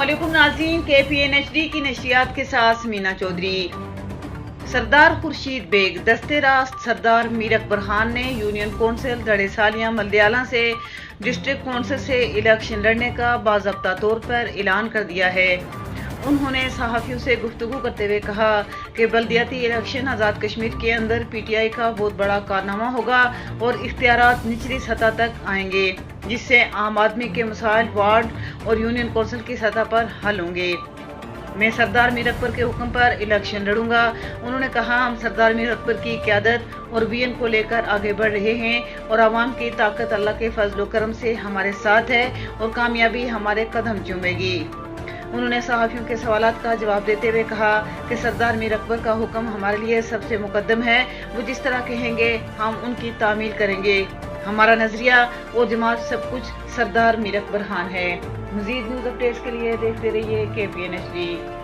अस्सलामुअलैकुम नाज़रीन, KPNHD की नशरियात के साथ मीना चौधरी। सरदार खुर्शीद बेग दस्ते रास्त सरदार मीर अकबर खान ने यूनियन कौंसिल धड़ेसालियां मलयाला से डिस्ट्रिक्ट कौंसिल से इलेक्शन लड़ने का बाज़ाब्ता तौर पर ऐलान कर दिया है। उन्होंने सहाफ़ियों से गुफ्तगू करते हुए कहा कि बल्दियाती इलेक्शन आज़ाद कश्मीर के अंदर PTI का बहुत बड़ा कारनामा होगा और इख्तियारात निचली सतह तक आएंगे, जिससे आम आदमी के मसाइल वार्ड और यूनियन कौंसिल की सतह पर हल होंगे। मैं सरदार मीर अकबर के हुक्म पर इलेक्शन लड़ूंगा। उन्होंने कहा, हम सरदार मीर अकबर की क़यादत और विजन को लेकर आगे बढ़ रहे हैं और आवाम की ताकत अल्लाह के फजल व करम से हमारे साथ है और कामयाबी हमारे कदम चूमेगी। उन्होंने सहाफ़ियों के सवालात का जवाब देते हुए कहा कि सरदार मीर अकबर का हुक्म हमारे लिए सबसे मुकद्दम है। वो जिस तरह कहेंगे हम उनकी तामील करेंगे। हमारा नजरिया और जमात सब कुछ सरदार मीर अकबर खान है। मज़ीद न्यूज़ अपडेट्स के लिए देखते रहिए KPNHD।